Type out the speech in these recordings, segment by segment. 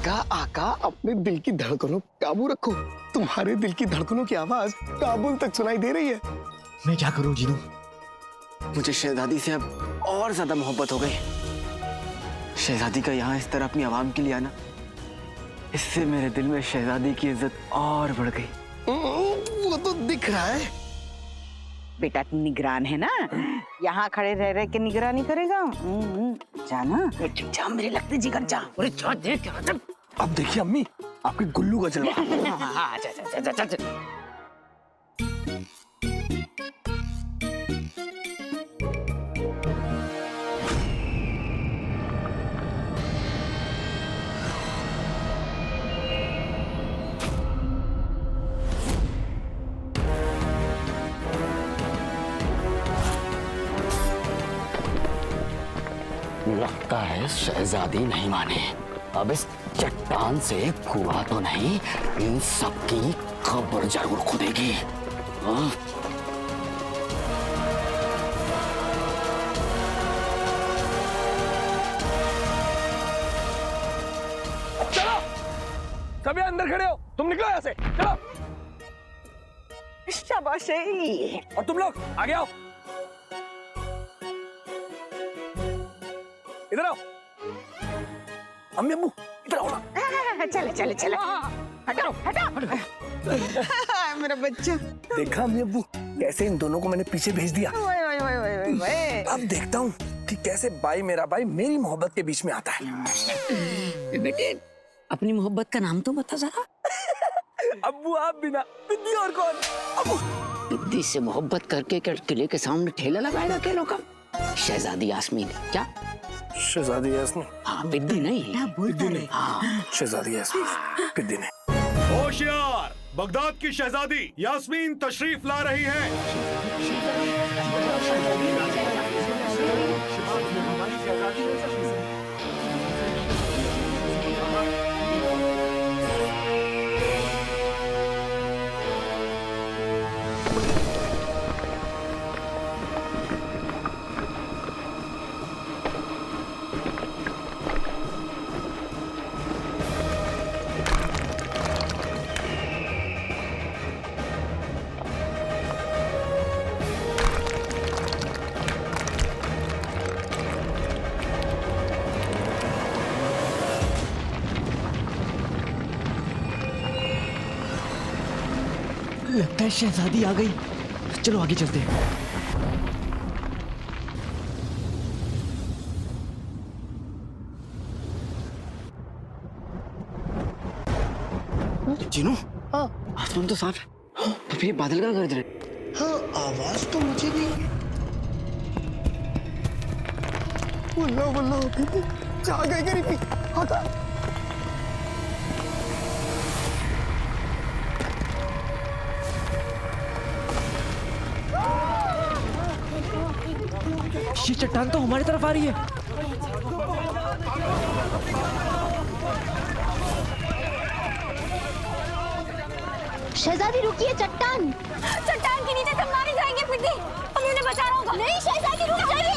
आका आका अपने दिल की धड़कनों पर काबू रखो। तुम्हारे दिल की धड़कनों की आवाज काबुल तक सुनाई दे रही है। मैं क्या करूं जीनू? मुझे शहजादी से अब और ज्यादा मोहब्बत हो गई। शहजादी का यहाँ इस तरह अपनी आवाम के लिए आना, इससे मेरे दिल में शहजादी की इज्जत और बढ़ गई। वो तो दिख रहा है। बेटा तू निगरान है ना, यहाँ खड़े रह रहे के निगरानी करेगा। जाना जा, मेरे लगते जिगर जा। अरे जा देख। अब देखिए अम्मी, आपके गुल्लू का जलवा। लगता है शहजादी नहीं माने। अब इस चट्टान से कुआं तो नहीं, इन सबकी खबर जरूर खुदेगी। हाँ? चलो सभी अंदर खड़े हो, तुम निकलो यहाँ से। चलो शाबाश। और तुम लोग आगे आओ, इधर आओ। अम्मी अम्मू इधर आओ ना। चले चले चले, हटो हटो। मेरा बच्चा। देखा अम्मी अब्बू, कैसे इन दोनों को मैंने पीछे भेज दिया। अब देखता हूँ कि कैसे भाई मेरा भाई मेरी मोहब्बत के बीच में आता है। बेटे अपनी मोहब्बत का नाम तो बता जरा। अब्बू आप बिना बिद्दी और कौन? अब्बू बिद्दी से मोहब्बत करके किले के सामने ठेला लगाएगा अकेलों का? शहजादी यास्मीन। क्या शहजादी यास्मीन? हाँ, बिद्दी नहीं। बिद्दी नहीं। हाँ। शहजादी यास्मीन, बिद्दी नहीं। होशियार, बगदाद की शहजादी यास्मीन तशरीफ ला रही है। लगता है शहजादी आ गई। चलो आगे चलते हैं। जीनू, हाँ, आसमान तो साफ है। तो ये बादल का गरज रहे। हाँ आवाज तो मुझे भी। वल्लाह वल्लाह जा गए गरीबी। हटा। ये चट्टान तो हमारी तरफ आ रही है। शहजादी रुकिए, चट्टान के नीचे सब मारे जाएंगे। बिद्दी हमें उन्हें बचाना होगा। नहीं शहजादी रुक जाइए।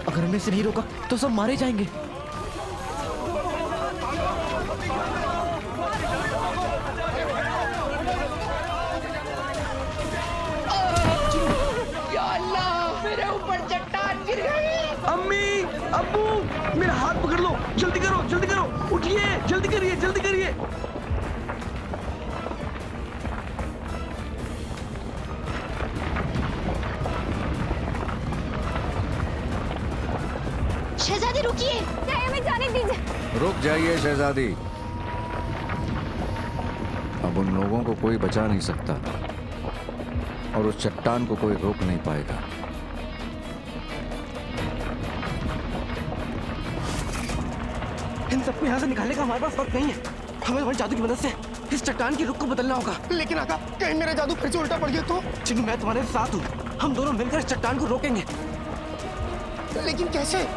अगर हमने इसे नहीं रोका तो सब मारे जाएंगे। या अल्लाह, मेरे ऊपर चट्टान गिर गई। अम्मी अब्बू मेरा हाथ पकड़ लो, जल्दी करो जल्दी करो, उठिए जल्दी करिए जल्दी करिए। शहजादी रुकिए, हमें जाने दीजिए। रुक जाइए शहजादी, अब उन लोगों को कोई बचा नहीं सकता और उस चट्टान को कोई रोक नहीं पाएगा। इन सबको यहाँ से निकालने का हमारे पास वक्त नहीं है। हमें हमारे जादू की मदद से इस चट्टान की रुख को बदलना होगा। लेकिन आका, कहीं मेरा जादू फिर से उल्टा पड़ गया तो? चिन्नू, मैं तुम्हारे साथ हूँ। हम दोनों मिलकर इस चट्टान को रोकेंगे। लेकिन कैसे?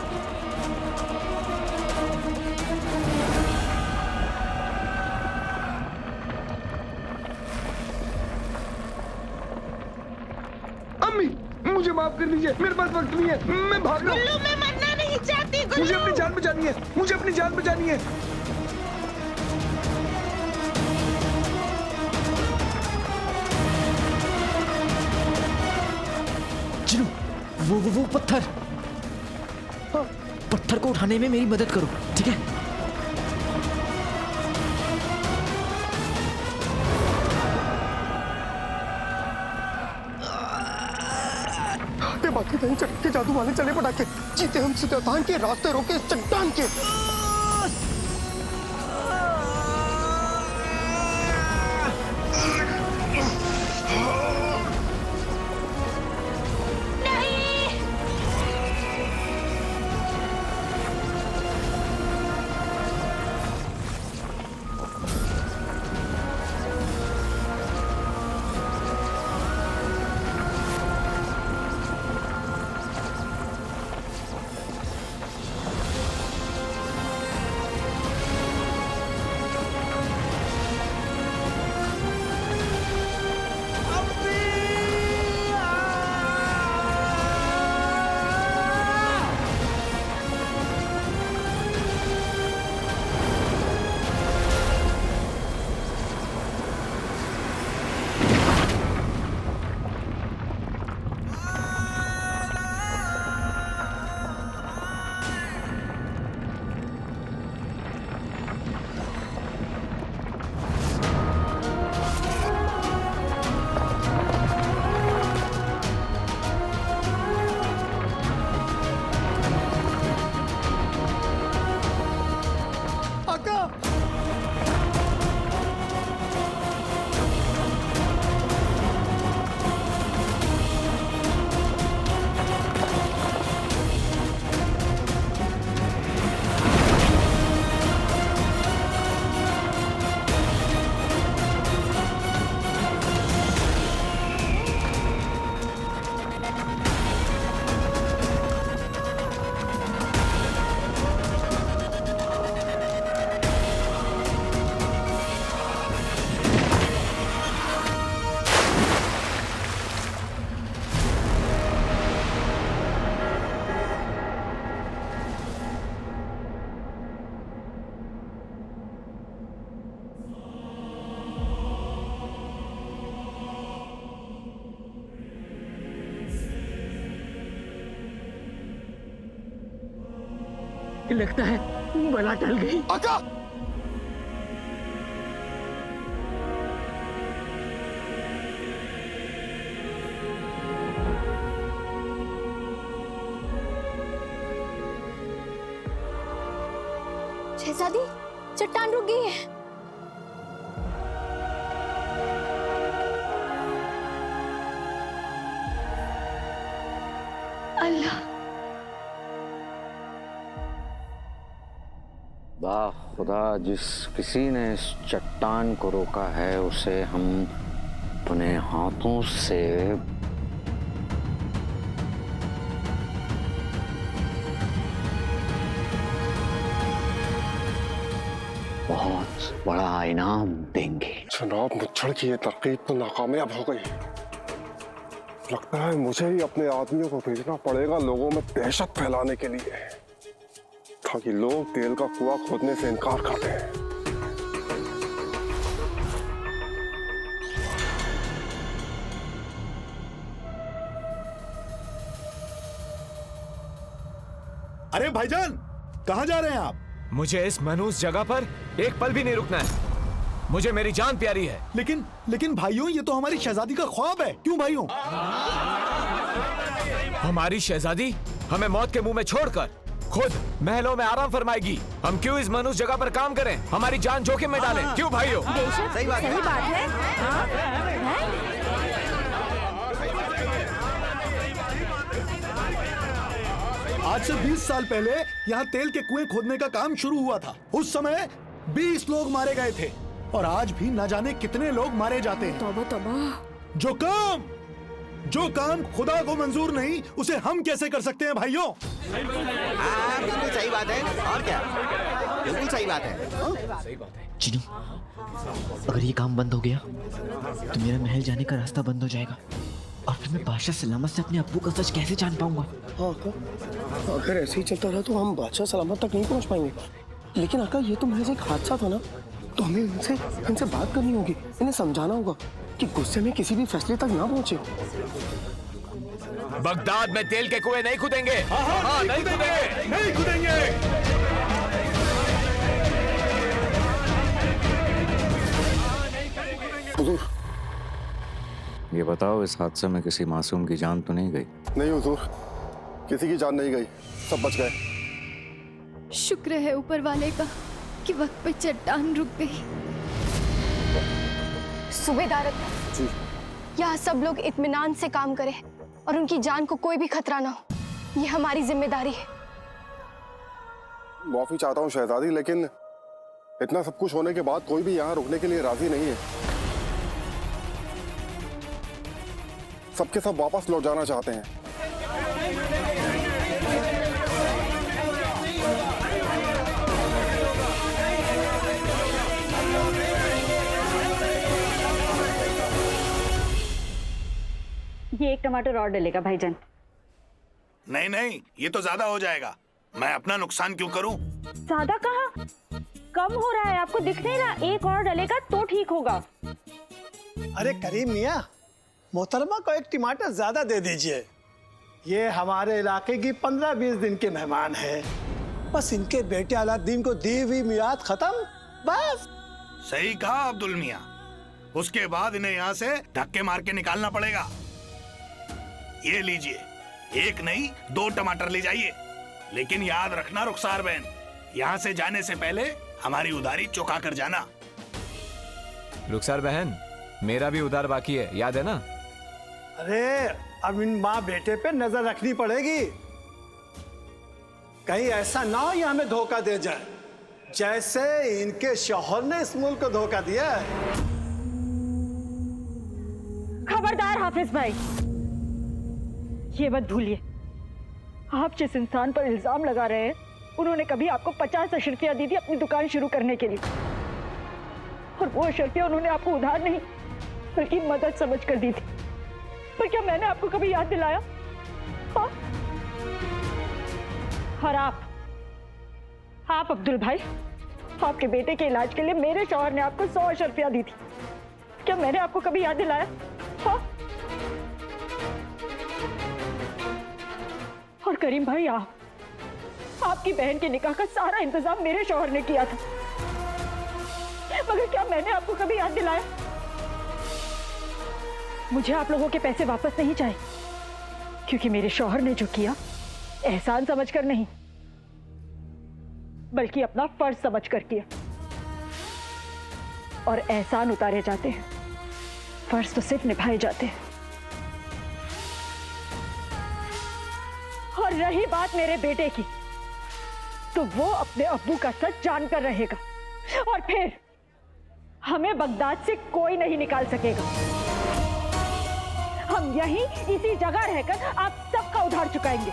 अम्मी मुझे माफ कर दीजिए, मेरे पास वक्त नहीं है, मैं भाग रहा हूँ। मैं मरना नहीं चाहती। मुझे अपनी जान बचानी है, मुझे अपनी जान बचानी है। चिनू, वो पत्थर, पत्थर को उठाने में मेरी मदद करो, ठीक है? बाकी कहीं चढ़ के जादू वाले चले पटाखे, जीते हम शैतान के रास्ते रोके इस चट्टान के। लगता है बला टल गई। आका! शहजादी, चट्टान रुक गई है। अल्लाह, वाह खुदा, जिस किसी ने इस चट्टान को रोका है उसे हम अपने हाथों से बहुत बड़ा इनाम देंगे। जनाब, मुच्छड़ की ये तरकीब तो नाकामयाब हो गई। लगता है मुझे ही अपने आदमियों को भेजना पड़ेगा लोगों में दहशत फैलाने के लिए, ताकि लोग तेल का कुआं खोदने से इनकार कर दें। अरे भाईजान, कहाँ जा रहे हैं आप? मुझे इस मनहूस जगह पर एक पल भी नहीं रुकना है। मुझे मेरी जान प्यारी है। लेकिन भाइयों, ये तो हमारी शहजादी का ख्वाब है। क्यों भाइयों? हमारी शहजादी हमें मौत के मुंह में छोड़कर खुद महलों में आराम फरमाएगी। हम क्यों इस मनुष्य जगह पर काम करें, हमारी जान जोखिम में डालें? क्यों भाइयों? सही बात है। आज से 20 साल पहले यहाँ तेल के कुएं खोदने का काम शुरू हुआ था। उस समय 20 लोग मारे गए थे और आज भी न जाने कितने लोग मारे जाते हैं। तौबा तौबा। जो काम खुदा को मंजूर नहीं, उसे हम कैसे कर सकते हैं भाइयों? बिल्कुल सही बात है। और क्या, बिल्कुल सही बात है। चिनू, अगर ये काम बंद हो गया तो मेरा महल जाने का रास्ता बंद हो जाएगा और फिर मैं बादशाह सलामत से अपने अब्बू का सच कैसे जान पाऊंगा? हाँ आका, अगर ऐसे ही चलता रहा तो हम बादशाह सलामत तक नहीं पहुंच पाएंगे। लेकिन आका, ये तो महज एक हादसा था ना, तो हमें इनसे बात करनी होगी, इन्हें समझाना होगा कि गुस्से में किसी भी फैसले तक ना पहुंचे। बगदाद में तेल के कुएं नहीं खुदेंगे। हाँ, नहीं खुदेंगे। नहीं खुदेंगे। हुजूर, ये बताओ, इस हादसे में किसी मासूम की जान तो नहीं गई? नहीं हुजूर, किसी की जान नहीं गई, सब बच गए। शुक्र है ऊपर वाले का कि वक्त पे चट्टान रुक गई। सूबेदार, जी। यहाँ सब लोग इत्मीनान से काम करें और उनकी जान को कोई भी खतरा ना हो, ये हमारी जिम्मेदारी है। माफी चाहता हूँ शहजादी, लेकिन इतना सब कुछ होने के बाद कोई भी यहाँ रुकने के लिए राजी नहीं है। सबके सब वापस लौट जाना चाहते हैं। ये एक टमाटर और डलेगा भाईजान। नहीं नहीं, ये तो ज्यादा हो जाएगा। मैं अपना नुकसान क्यों करूं? ज्यादा कहा, कम हो रहा है, आपको दिख नहीं रहा? एक और डलेगा तो ठीक होगा। अरे करीम मियाँ, मोहतरमा को एक टमाटर ज्यादा दे दीजिए। ये हमारे इलाके की 15-20 दिन के मेहमान हैं। बस इनके बेटे अलाउद्दीन को दी हुई मियाद खत्म, बस। सही कहा अब्दुल मियाँ। उसके बाद इन्हें यहाँ से धक्के मार के निकालना पड़ेगा। ये लीजिए, एक नहीं 2 टमाटर ले जाइए, लेकिन याद रखना रुखसार बहन, यहाँ से जाने से पहले हमारी उधारी चुका कर जाना। रुखसार बहन, मेरा भी उधार बाकी है, याद है ना? अरे अब इन माँ बेटे पे नजर रखनी पड़ेगी, कहीं ऐसा ना हो ये हमें धोखा दे जाए, जैसे इनके शौहर ने इस मुल्क को धोखा दिया है। खबरदार हाफिज भाई, ये मत भूलिए, आप जिस इंसान पर इल्जाम लगा रहे हैं, उन्होंने कभी आपको 50 अशर्फियाँ दी थी अपनी दुकान शुरू करने के लिए, और वो अशर्फियाँ उन्होंने आपको उधार नहीं बल्कि मदद समझ कर दी थी। पर क्या मैंने आपको कभी याद दिलाया? हाँ? और आप अब्दुल भाई, आपके बेटे के इलाज के लिए मेरे शौहर ने आपको 100 अशर्फियाँ दी थी, क्या मैंने आपको कभी याद दिलाया? हाँ? और करीम भाई, आपकी बहन के निकाह का सारा इंतजाम मेरे शौहर ने किया था, मगर क्या मैंने आपको कभी याद दिलाया? मुझे आप लोगों के पैसे वापस नहीं चाहिए, क्योंकि मेरे शौहर ने जो किया एहसान समझकर नहीं, बल्कि अपना फर्ज समझकर किया। और एहसान उतारे जाते हैं, फर्ज तो सिर्फ निभाए जाते हैं। और रही बात मेरे बेटे की, तो वो अपने अब्बू का सच जानकर रहेगा, और फिर हमें बगदाद से कोई नहीं निकाल सकेगा। हम यहीं इसी जगह रहकर आप सबका उधार चुकाएंगे।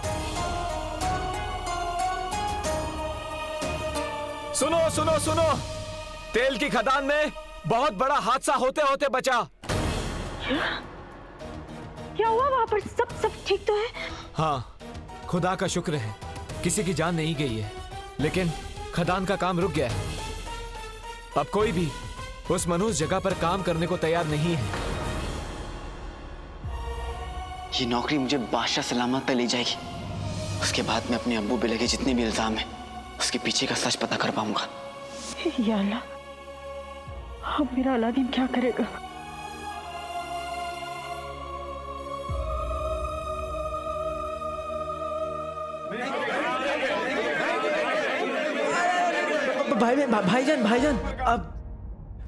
सुनो सुनो सुनो, तेल की खदान में बहुत बड़ा हादसा होते होते बचा। क्या हुआ वहां पर? सब ठीक तो है? हाँ, खुदा का शुक्र है, किसी की जान नहीं गई है, लेकिन खदान का काम रुक गया है। अब कोई भी उस मनहूस जगह पर काम करने को तैयार नहीं है। ये नौकरी मुझे बादशाह सलामत तक ले जाएगी, उसके बाद मैं अपने अब्बू पे लगे जितने भी इल्जाम हैं, उसके पीछे का सच पता कर पाऊंगा। या अल्लाह, अब मेरा अलादीन क्या करेगा? भाईजान, अब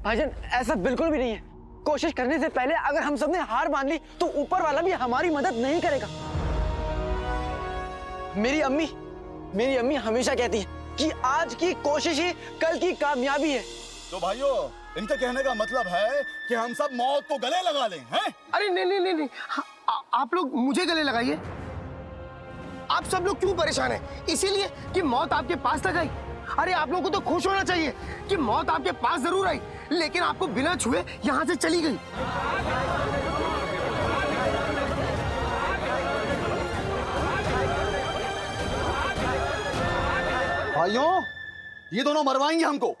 भाईजान, ऐसा बिल्कुल भी नहीं है। कोशिश करने से पहले अगर हम सबने हार मान ली तो ऊपर वाला भी हमारी मदद नहीं करेगा। मेरी अम्मी हमेशा कहती है कि आज की कोशिश ही कल की कामयाबी है। तो भाइयों, इनके कहने का मतलब है कि हम सब मौत को गले लगा लें, हैं? अरे नहीं, आप लोग मुझे गले लगाइए। आप सब लोग क्यों परेशान हैं? इसीलिए कि मौत आपके पास तक आई। अरे आप लोगों को तो खुश होना चाहिए कि मौत आपके पास जरूर आई, लेकिन आपको बिना छुए यहाँ से चली गई। भाइयों, ये दोनों मरवाएंगे हमको।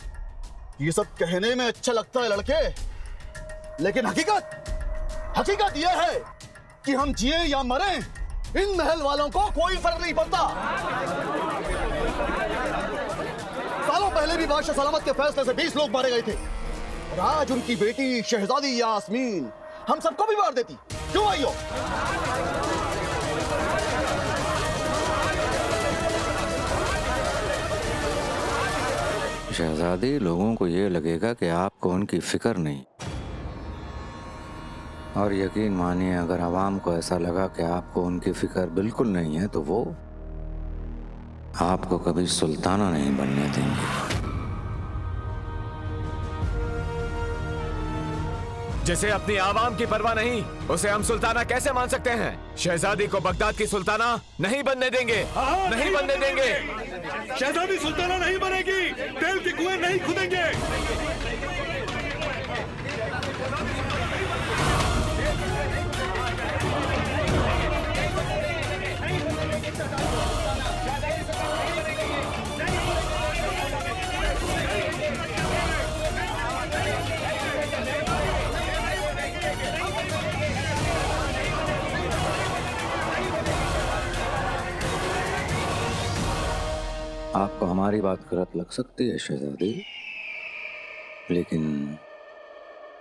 ये सब कहने में अच्छा लगता है लड़के, लेकिन हकीकत यह है कि हम जिए या मरें, इन महल वालों को कोई फर्क नहीं पड़ता। सालों पहले भी बादशाह सलामत के फैसले से 20 लोग मारे गए थे और आज उनकी बेटी शहजादी यास्मीन हम सबको भी मार देती। क्यों भाइयों? शहजादी, लोगों को ये लगेगा कि आपको उनकी फिक्र नहीं, और यकीन मानिए अगर आवाम को ऐसा लगा कि आपको उनकी फिक्र बिल्कुल नहीं है तो वो आपको कभी सुल्ताना नहीं बनने देंगे। जिसे अपनी आवाम की परवाह नहीं, उसे हम सुल्ताना कैसे मान सकते हैं? शहजादी को बगदाद की सुल्ताना नहीं बनने देंगे। नहीं बनने देंगे। शहजादी सुल्ताना नहीं बनेगी, तेल के कुएं नहीं खुदेंगे। आपको हमारी बात गलत लग सकती है शहजादी, लेकिन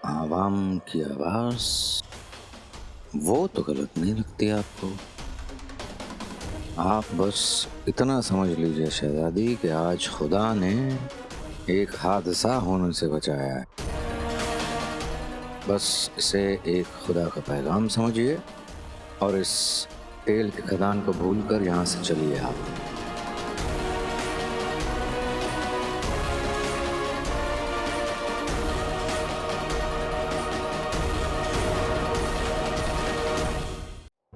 आवाम की आवाज वो तो गलत नहीं लगती आपको। आप बस इतना समझ लीजिए शहजादी कि आज खुदा ने एक हादसा होने से बचाया है। बस इसे एक खुदा का पैगाम समझिए और इस तेल के खदान को भूलकर यहाँ से चलिए आप।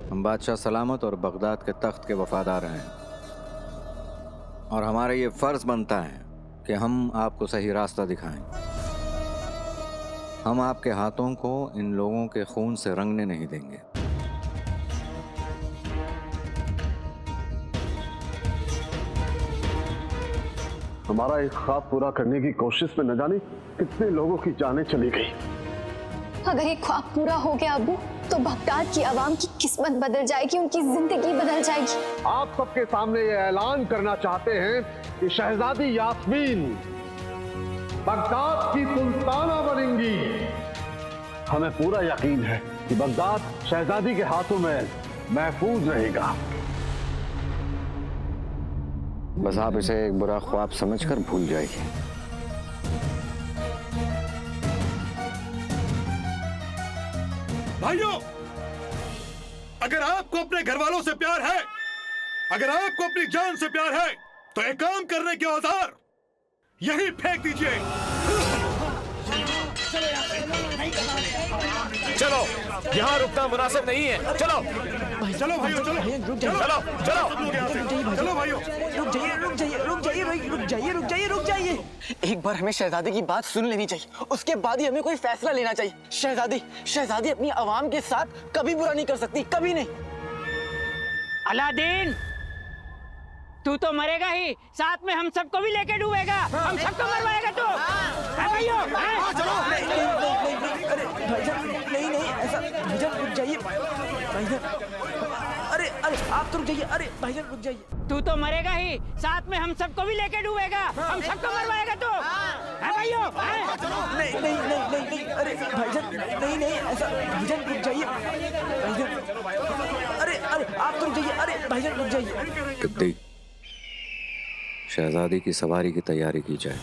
हम बादशाह सलामत और बगदाद के तख्त के वफादार हैं और हमारा ये फर्ज बनता है कि हम आपको सही रास्ता दिखाएं। हम आपके हाथों को इन लोगों के खून से रंगने नहीं देंगे। हमारा एक ख्वाब पूरा करने की कोशिश में न जाने कितने लोगों की जानें चली गई। अगर ये ख्वाब पूरा हो गया अब्बू, तो बगदाद की आवाम की किस्मत बदल जाएगी, उनकी जिंदगी बदल जाएगी। आप सबके सामने ये ऐलान करना चाहते हैं कि शहजादी यास्मीन बगदाद की सुल्ताना बनेंगी। हमें पूरा यकीन है कि बगदाद शहजादी के हाथों में महफूज रहेगा। बस आप इसे एक बुरा ख्वाब समझकर भूल जाइए। भाइयों, अगर आपको अपने घर वालों से प्यार है, अगर आपको अपनी जान से प्यार है, तो एक काम करने के औजार यहीं फेंक दीजिए। चलो, यहाँ रुकना मुनासिब नहीं है। चलो चलो भाइयों, चलो चलो चलो चलो भाइयों, रुक जाइए। एक बार हमें शहजादी की बात सुन लेनी चाहिए, उसके बाद ही हमें कोई फैसला लेना चाहिए। शहजादी अपनी आवाम के साथ कभी बुरा नहीं कर सकती, कभी नहीं। अलादीन, तू तो मरेगा ही, साथ में हम सबको भी लेके डूबेगा। हम सबको मरवाएगा तू। भाइयों, नहीं ऐसा भाईजान रुक जाइए। भाईजान अरे आप तो रुक जाइए। अरे भाईजान रुक जाइए। तू तो मरेगा ही, साथ में हम सबको भी लेके डूबेगा। हम सबको मरवाएगा तू। भाइयों, नहीं अरे भाईजान नहीं ऐसा भाईजान रुक जाइए। भाईजान अरे आप तो रुक जाइए। अरे भाईजान रुक जाइए। कितनी शहजादी की सवारी की तैयारी की जाए।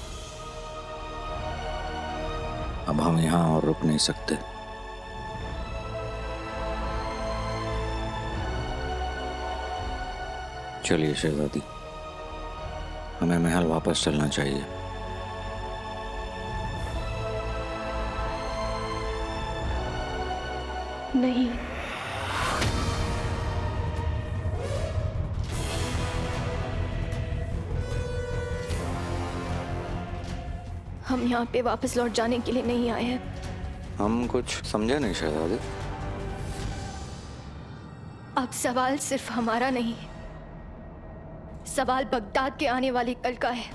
अब हम यहाँ और रुक नहीं सकते। चलिए शहजादी, हमें महल वापस चलना चाहिए। नहीं, हम यहाँ पे वापस लौट जाने के लिए नहीं आए हैं। हम कुछ समझे नहीं शहजादी। अब सवाल सिर्फ हमारा नहीं, सवाल बगदाद के आने वाली कल का है।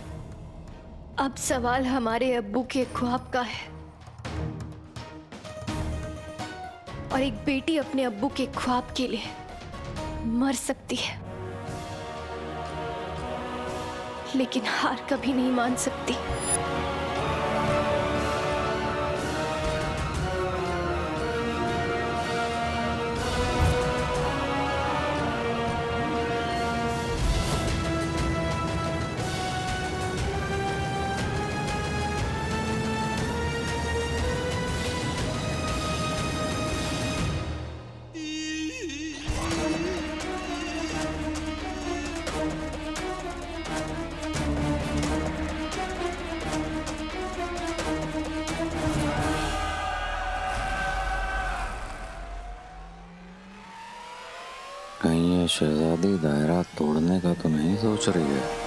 अब सवाल हमारे अब्बू के ख्वाब का है, और एक बेटी अपने अब्बू के ख्वाब के लिए मर सकती है, लेकिन हार कभी नहीं मान सकती। कहीं ये शहजादी दायरा तोड़ने का तो नहीं सोच रही है?